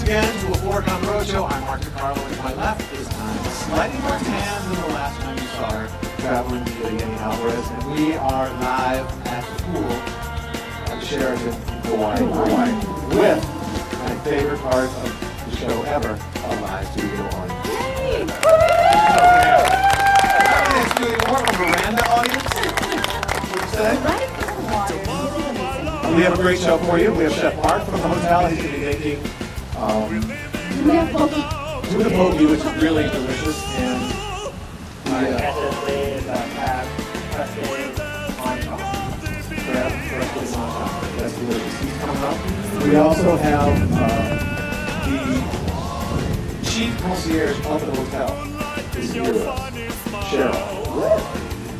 again to a Fork on the Road show. I'm Mark DeCarlo, and to my left is I'm slightly more tan than the last time you saw her traveling via Yeni Alvarez, and we are live at the pool at the Sheraton in Kaua'i, with my favorite part of the show ever, a live studio audience. Yay! It's doing more of a veranda audience. What do you say? Right from the water. Really amazing. We have a great show for you. We have Chef Mark from the hotel. He's going to be making Tuna Poke. Tuna Poke, which is really delicious. And that's delicious. He's coming up. We also have the chief concierge of the hotel is here with us, Sheraton.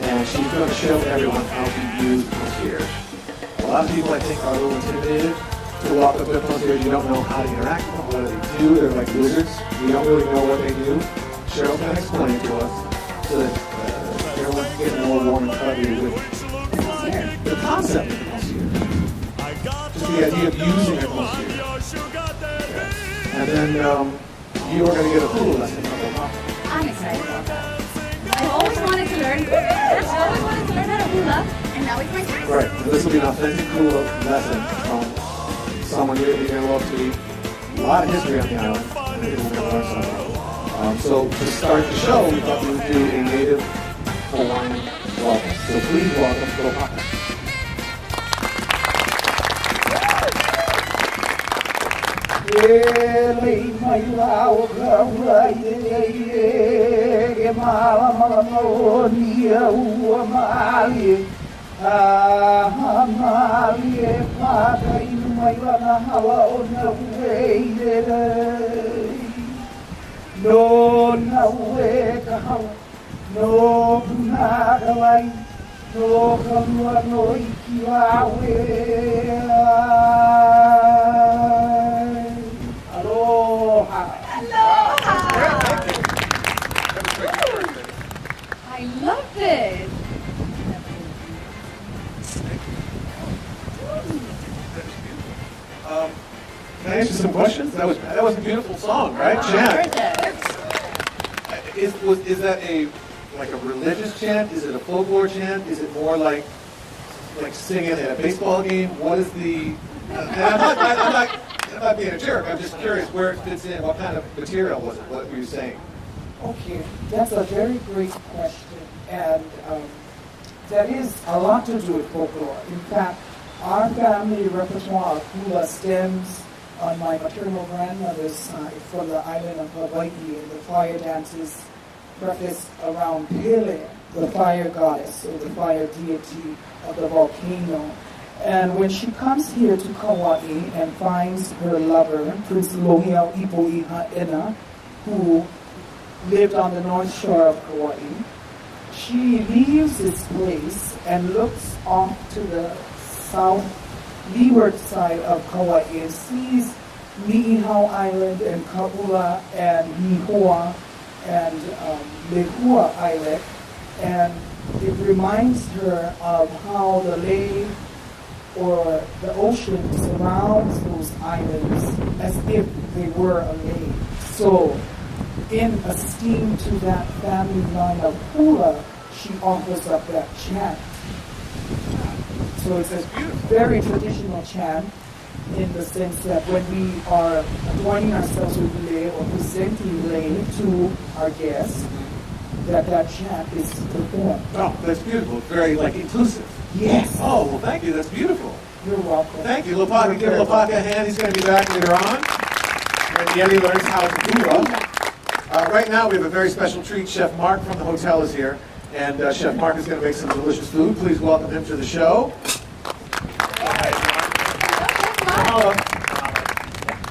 And she's going to show everyone how to use concierge. A lot of people, I think, are a little intimidated to walk up to a concierge. You don't know how to interact with them. What do they do? They're like wizards. You don't really know what they do. Cheryl's going to explain it to us so that everyone can get more warm and fuzzy with the concept of the concierge. Just the idea of using a concierge. And then you are going to get a pool lesson from Lopaka. I'm excited about that. I've always wanted to learn. I've always wanted to learn how to hula, and now it's my time. Right. So this will be an authentic hula lesson from someone you're going to love to eat. A lot of history on the island. I think we're going to learn something. So to start the show, we thought we would do a native Hawaiian welcome. So please welcome Lopaka. No nawe kahawa, no punakawai, no kamua no ikiwawe. Aloha. Aloha! I love it. Can I ask you some questions? That was a beautiful song, right? Chant. Is that a religious chant? Is it a folklore chant? Is it more like singing at a baseball game? What is the? And I'm not being a jerk. I'm just curious where it fits in. What kind of material was it? What were you saying? Okay, that's a very great question, and that is a lot to do with folklore. In fact, our family repertoire of hula stems on my maternal grandmother's side from the island of Kaua'i, and the fire dances prefaced around Pele, the fire goddess or the fire deity of the volcano. And when she comes here to Kaua'i and finds her lover, Prince Lohiau Ipo'i Ha'ena, who lived on the north shore of Kaua'i, she leaves this place and looks off to the south leeward side of Kaua'i and sees Ni'ihau Island and Kaula and Nihoa and Lehua Island, and it reminds her of how the lake or the ocean surrounds those islands as if they were a lake. So, in esteem to that family line of hula, she offers up that chant. So it's a very traditional chant in the sense that when we are adorning ourselves with lei or presenting lei to our guests, that chant is performed. Oh, that's beautiful. It's very inclusive. Yes. Oh, well, thank you. That's beautiful. You're welcome. Thank you, Lopaka. Give Lopaka a hand. He's going to be back later on. And Yeni learns how to hula. Right now, we have a very special treat. Chef Mark from the hotel is here. And Chef Mark is going to make some delicious food. Please welcome him to the show.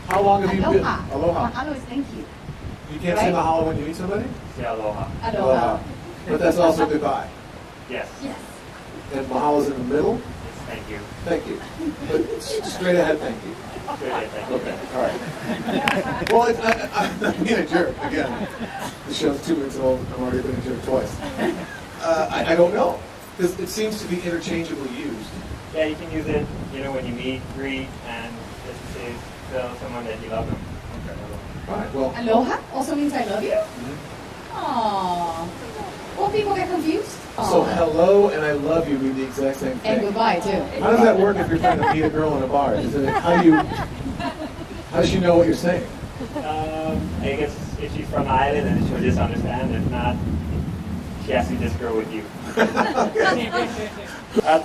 How long have you been? Aloha. Mahalo is thank you. You can't say mahalo when you meet somebody? Say aloha. Aloha. But that's also goodbye. Yes. Yes. And mahalo's in the middle? Thank you. Thank you. But straight ahead, thank you. Good, thank you. Okay, all right. Well, I'm not being a jerk. Again, the show's 2 weeks old. I've already been a jerk twice. I don't know. Because it seems to be interchangeably used. Yeah, you can use it, when you meet, greet, and just to tell someone that you love them. All right, well, Aloha also means I love you? mhm. Aww. Well, people get confused. So hello and I love you mean the exact same thing. And goodbye, too. How does that work if you're trying to meet a girl in a bar? How does she know what you're saying? I guess if she's from the island, then she'll just understand. If not, she has to just go with you.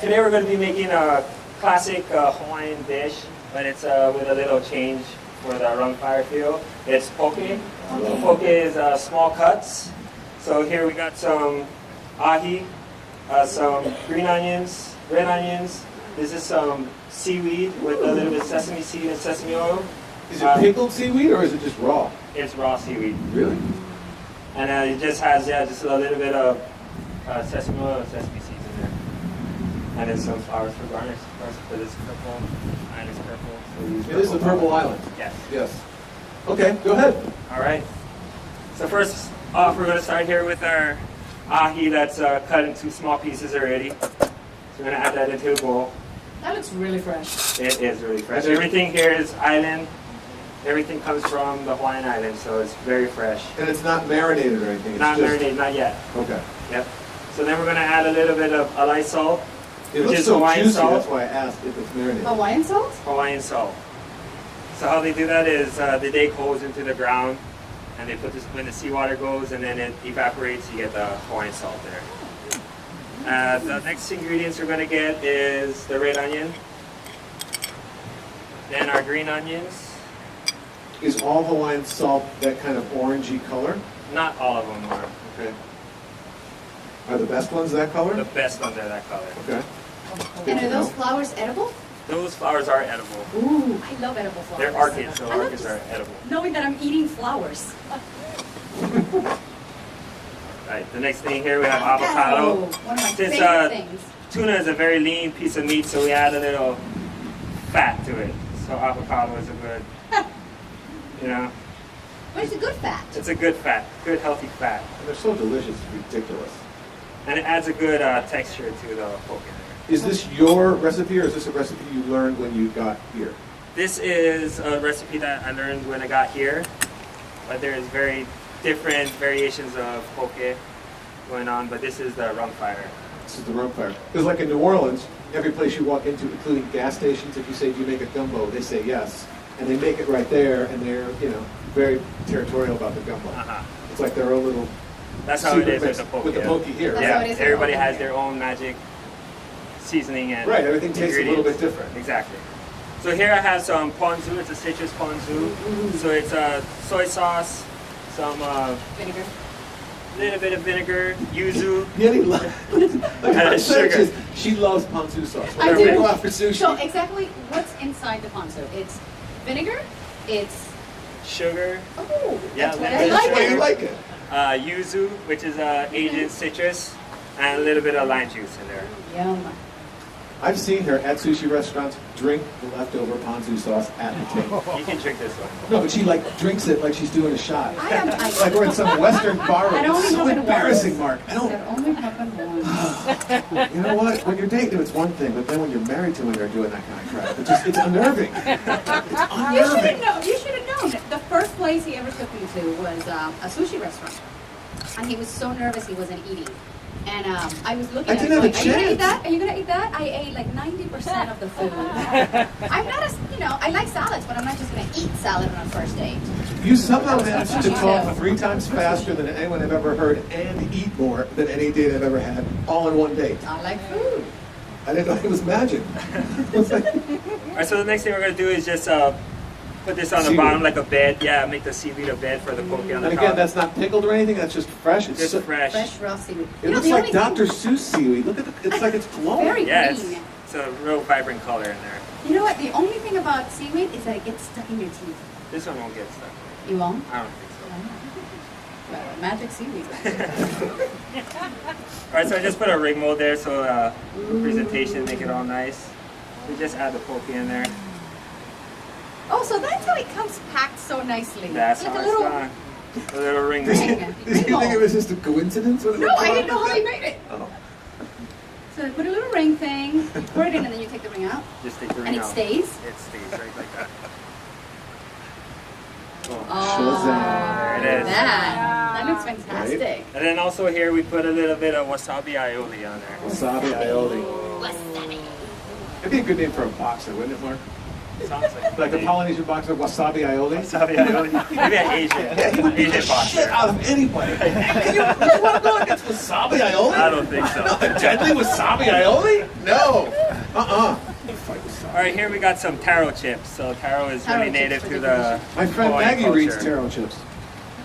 Today we're going to be making a classic Hawaiian dish, but it's with a little change for the RumFire feel. It's poke. So poke is small cuts. So here we got some ahi, some green onions, red onions. This is some seaweed with a little bit of sesame seed and sesame oil. Is it pickled seaweed or is it just raw? It's raw seaweed. Really? And it just has, just a little bit of sesame oil and sesame seeds in there. And then some flowers for garnish. For this purple, mine is purple. So we use It is the Purple Island. Yes. Yes. Okay, go ahead. All right. So first off, we're going to start here with our ahi that's cut into small pieces already. So we're going to add that into the bowl. That looks really fresh. It is really fresh. Everything here is island. Everything comes from the Hawaiian island, so it's very fresh. And it's not marinated or anything. It's Not just... marinated, not yet. Okay. Yep. So then we're going to add a little bit of alai salt, It which looks is so Hawaiian juicy, salt. that's why I asked if it's marinated. Hawaiian salt? Hawaiian salt. So how they do that is they dig holes into the ground, and they put this when the seawater goes, and then it evaporates. You get the Hawaiian salt there. The next ingredients we're going to get is the red onion, then our green onions. Is all Hawaiian salt that kind of orangey color? Not all of them are. Okay. Are the best ones that color? The best ones are that color. Okay. And are those flowers edible? Those flowers are edible. Ooh, I love edible flowers. They're orchids, so I love orchids are edible. knowing that I'm eating flowers. Right. The next thing here we have avocado. One of my Since favorite things. tuna is a very lean piece of meat, so we add a little fat to it. So avocado is a good, But it's a good fat. it's a good fat, good healthy fat. And they're so delicious, it's ridiculous. And it adds a good texture to the poke in there. Is this your recipe or is this a recipe you learned when you got here? This is a recipe that I learned when I got here, but there's very different variations of poke going on, but this is the RumFire. This is the RumFire. Because like in New Orleans, every place you walk into, including gas stations, if you say, do you make a gumbo, they say yes. And they make it right there, and they're, very territorial about the gumbo. Uh-huh. It's like their own little That's how it secret is with mix the poke. with the poke here. That's right? how Yeah, it is with everybody poke has here. their own magic seasoning and Right, everything tastes a little bit ingredients. different. Exactly. So here I have some ponzu. It's a citrus ponzu. So it's soy sauce, some Vinegar. little bit of vinegar, yuzu. Yeni loves And sugar. She loves ponzu sauce. I Whenever we do. go out for sushi. So exactly what's inside the ponzu? It's vinegar. It's Sugar, oh, Yeah, that's what I vinegar, like. That's why it. you like it. yuzu, which is Asian citrus, and a little bit of lime juice in there. Yum. I've seen her at sushi restaurants drink the leftover ponzu sauce at the table. You can drink this one. No, but she drinks it like she's doing a shot. I Like we're in some Western bar. That only It's so happened embarrassing, once. Mark. I don't. That only happened once. You know what? When you're dating, it's one thing, but then when you're married to when they're doing that kind of crap, it's unnerving. It's unnerving. You should have known. The first place he ever took me to was a sushi restaurant, and he was so nervous he wasn't eating. And I was looking I at him didn't have a going, are you gonna eat chance." that? Are you gonna eat that? I ate like 90% of the food. I'm not I like salads, but I'm not just gonna eat salad on a first date. You somehow managed to Sushi talk too. 3 times faster than anyone I've ever heard and eat more than any date I've ever had, all in one date. I like food. I didn't know it was magic. It's like, All right, so the next thing we're gonna do is just put this on the Seaweed. bottom like a bed. Yeah, make the seaweed a bed for the poke on the and top. again, that's not pickled or anything. That's just fresh. It's just so, fresh. Fresh raw seaweed. it looks the like only Dr. thing- Seuss seaweed. Look at it's like it's glowing. Very Yeah, green. it's a real vibrant color in there. You know what? The only thing about seaweed is that it gets stuck in your teeth. This one won't get stuck. You won't? I don't think so. Well, magic seaweed. All right, so I just put a ring mold there so presentation, make it all nice. We just add the poke in there. Oh, so that's how it comes packed so nicely. That's like how a it's little. done. A little ring Did mold. you, did you think it was just a coincidence? When it No, was I brought? didn't know how he made it. Oh. So I put a little ring thing, pour it in, and then you take the ring out, Just take the ring and it out. stays. It stays right like that. Shazam. There it is. That looks fantastic. And then also here we put a little bit of wasabi aioli on there. Wasabi aioli. Wasabi. It'd be a good name for a boxer, wouldn't it, Mark? Sounds Like the Polynesian boxer, wasabi aioli. Wasabi aioli. Maybe an Asian Shit boxer. out of anybody. Can you want to go against wasabi aioli? I don't think so. Deadly wasabi aioli? No. All right, here we got some taro chips. So taro is Taro really chips native for to the the My friend Kaua'i Maggie culture. reads taro chips.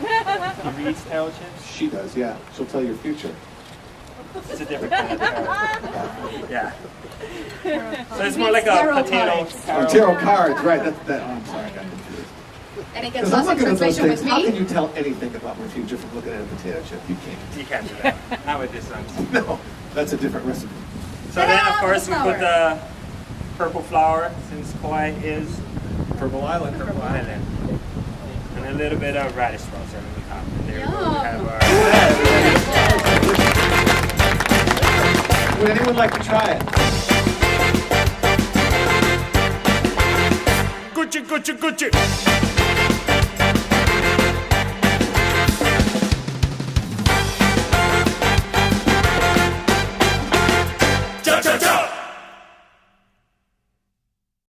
He reads taro chips? She does, yeah. She'll tell your future. It's a different kind of taro. Yeah. So it's more like a Tarot potato cards. Oh, tarot cards, right. That, oh, I'm sorry, I got confused. And it gets Because I'm lost in looking at those translation things. with How can me. you tell anything about my future from looking at a potato chip? You can't. You can't do that. Not with this one. No, that's a different recipe. So then, of Ta-da! course, we The put the purple flour, since Kaua'i is Purple Island. Purple Island. And a little bit of radish rosin on the top. And there we Yum. have our... Would anyone like to try it? Gucci, Gucci, Gucci.